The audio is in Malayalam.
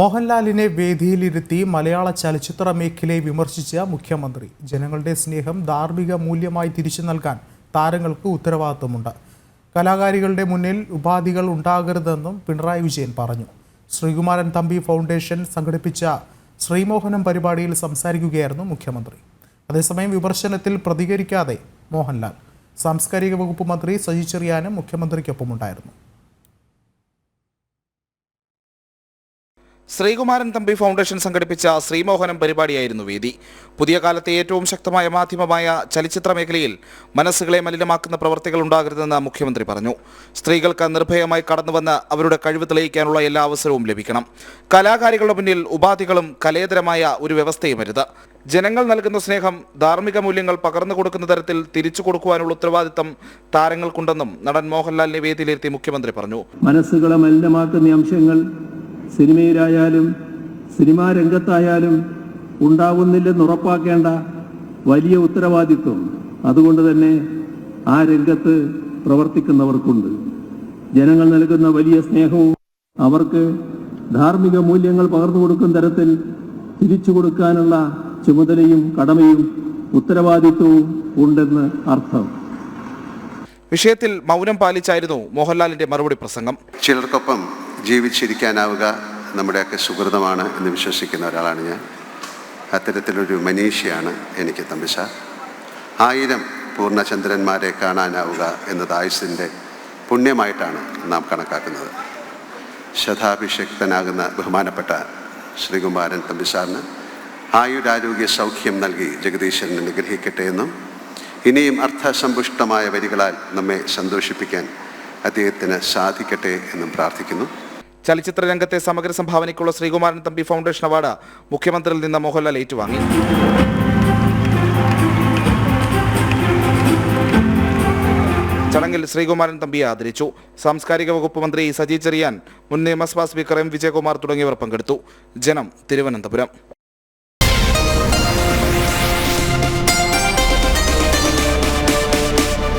മോഹൻലാലിനെ വേദിയിലിരുത്തി മലയാള ചലച്ചിത്ര മേഖലയെ വിമർശിച്ച മുഖ്യമന്ത്രി ജനങ്ങളുടെ സ്നേഹം ധാർമ്മിക മൂല്യമായി തിരിച്ചു നൽകാൻ താരങ്ങൾക്ക് ഉത്തരവാദിത്തമുണ്ട്. കലാകാരികളുടെ മുന്നിൽ ഉപാധികൾ ഉണ്ടാകരുതെന്നും പിണറായി വിജയൻ പറഞ്ഞു. ശ്രീകുമാരൻ തമ്പി ഫൗണ്ടേഷൻ സംഘടിപ്പിച്ച ശ്രീമോഹനം പരിപാടിയിൽ സംസാരിക്കുകയായിരുന്നു മുഖ്യമന്ത്രി. അതേസമയം വിമർശനത്തിൽ പ്രതികരിക്കാതെ മോഹൻലാൽ. സാംസ്കാരിക വകുപ്പ് മന്ത്രി സജി ചെറിയാനും മുഖ്യമന്ത്രിക്കൊപ്പമുണ്ടായിരുന്നു. ശ്രീകുമാരൻ തമ്പി ഫൗണ്ടേഷൻ സംഘടിപ്പിച്ച ശ്രീമോഹനം പരിപാടിയായിരുന്നു വേദി. പുതിയ കാലത്തെ ഏറ്റവും ശക്തമായ മാധ്യമമായ ചലച്ചിത്ര മേഖലയിൽ മനസ്സുകളെ മലിനമാക്കുന്ന പ്രവർത്തികൾ ഉണ്ടാകരുതെന്ന് മുഖ്യമന്ത്രി പറഞ്ഞു. സ്ത്രീകൾക്ക് നിർഭയമായി കടന്നുവന്ന് അവരുടെ കഴിവ് തെളിയിക്കാനുള്ള എല്ലാ അവസരവും ലഭിക്കണം. കലാകാരികളുടെ മുന്നിൽ ഉപാധികളും കലേതരമായ ഒരു വ്യവസ്ഥയും വരുത്. ജനങ്ങൾ നൽകുന്ന സ്നേഹം ധാർമ്മിക മൂല്യങ്ങൾ പകർന്നു കൊടുക്കുന്ന തരത്തിൽ തിരിച്ചു കൊടുക്കുവാനുള്ള ഉത്തരവാദിത്തം താരങ്ങൾക്കുണ്ടെന്നും നടൻ മോഹൻലാലിനെ വേദിയിലിരുത്തി മുഖ്യമന്ത്രി പറഞ്ഞു. മനസ്സുകളെ മലിനമാക്കുന്ന അംശങ്ങൾ സിനിമയിലായാലും സിനിമാ രംഗത്തായാലും ഉണ്ടാവുന്നില്ലെന്ന് ഉറപ്പാക്കേണ്ട വലിയ ഉത്തരവാദിത്വം അതുകൊണ്ട് തന്നെ ആ രംഗത്ത് പ്രവർത്തിക്കുന്നവർക്കുണ്ട്. ജനങ്ങൾ നൽകുന്ന വലിയ സ്നേഹവും അവർക്ക് ധാർമ്മിക മൂല്യങ്ങൾ പകർന്നു കൊടുക്കുന്ന തരത്തിൽ തിരിച്ചു കൊടുക്കാനുള്ള ചുമതലയും കടമയും ഉത്തരവാദിത്വവും ഉണ്ടെന്ന് അർത്ഥം. വിഷയത്തിൽ മൗനം പാലിച്ചായിരുന്നു മോഹൻലാലിന്റെ മറുപടി പ്രസംഗം. ചിലർക്കൊപ്പം ജീവിച്ചിരിക്കാനാവുക നമ്മുടെയൊക്കെ സുഹൃതമാണ് എന്ന് വിശ്വസിക്കുന്ന ഒരാളാണ് ഞാൻ. അത്തരത്തിലൊരു മനീഷിയാണ് എനിക്ക് തമ്പിസാർ. 1000 പൂർണ്ണചന്ദ്രന്മാരെ കാണാനാവുക എന്നത് ആയുസ്സിൻ്റെ പുണ്യമായിട്ടാണ് നാം കണക്കാക്കുന്നത്. ശതാഭിഷിക്തനാകുന്ന ബഹുമാനപ്പെട്ട ശ്രീകുമാരൻ തമ്പിസാറിന് ആയുരാരോഗ്യ സൗഖ്യം നൽകി ജഗദീശ്വരൻ അനുഗ്രഹിക്കട്ടെ എന്നും ഇനിയും അർത്ഥസമ്പുഷ്ടമായ വരികളാൽ നമ്മെ സന്തോഷിപ്പിക്കാൻ അദ്ദേഹത്തിന് സാധിക്കട്ടെ എന്നും പ്രാർത്ഥിക്കുന്നു. ചലച്ചിത്ര രംഗത്തെ സമഗ്ര സംഭാവനയ്ക്കുള്ള ശ്രീകുമാരൻ തമ്പി ഫൗണ്ടേഷൻ അവാർഡ് മുഖ്യമന്ത്രിയിൽ നിന്ന് മോഹൻലാൽ ഏറ്റുവാങ്ങി. ചടങ്ങിൽ ശ്രീകുമാരൻ തമ്പിയെ ആദരിച്ചു. സാംസ്കാരിക വകുപ്പ് മന്ത്രി സജി ചെറിയാൻ, മുൻ നിയമസഭാ സ്പീക്കർ എം വിജയകുമാർ തുടങ്ങിയവർ പങ്കെടുത്തു. ജനം, തിരുവനന്തപുരം.